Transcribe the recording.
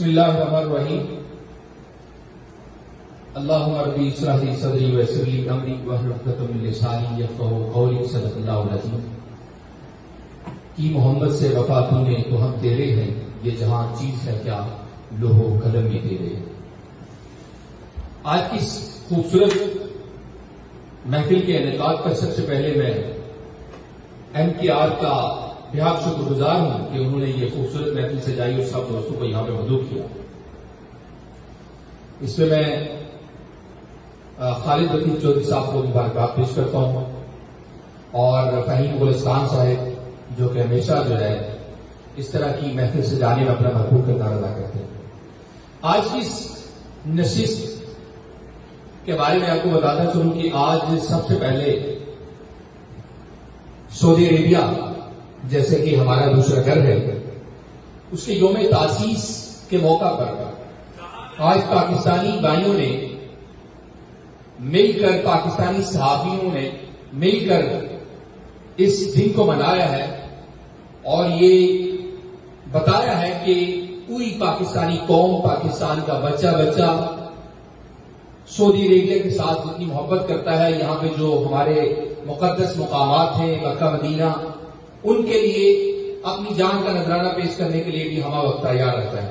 بسم اللہ الرحمن الرحیم اللہم ربی اشرح لی صدری ویسر لی امری واحلل عقدۃ من لسانی یفقہوا قولی صدق اللہ العظیم کی محمد سے وفا تو نے تو ہم تیرے ہیں یہ جہاں چیز ہے کیا لوح و قلم بھی تیرے ہیں۔ آج کی اس خوبصورت محفل کے انعقاد پر سب سے پہلے میں MKR کا بہت شکر گزار ہوں کہ انہوں نے یہ خوبصورت محفل سجائی اور سب دوستوں کو یہاں پہ مدعو کیا۔ اس میں خالد رفیق چودھری صاحب کو مبارکباد پیش کرتا ہوں اور فہیم گلستان صاحب جو کہ ہمیشہ جو ہے اس طرح کی محفل سجانے میں اپنا بھرپور کردار ادا کرتے ہیں۔ آج کی اس نشست کے بارے میں آپ کو بتاتا چلوں کہ آج سب سے پہلے سعودی عربیہ جیسے کہ ہمارا دوسرا گھر ہے اس کے یوم تاسیس کے موقع پر آج پاکستانی بھائیوں نے مل کر پاکستانی صحافیوں نے مل کر اس دن کو منایا ہے اور یہ بتایا ہے کہ پوری پاکستانی قوم پاکستان کا بچہ بچہ سعودی عربیہ کے ساتھ جتنی محبت کرتا ہے، یہاں پہ جو ہمارے مقدس مقامات ہیں مکہ مدینہ ان کے لیے اپنی جان کا نذرانہ پیش کرنے کے لیے بھی ہمہ وقت تیار رہتا ہے۔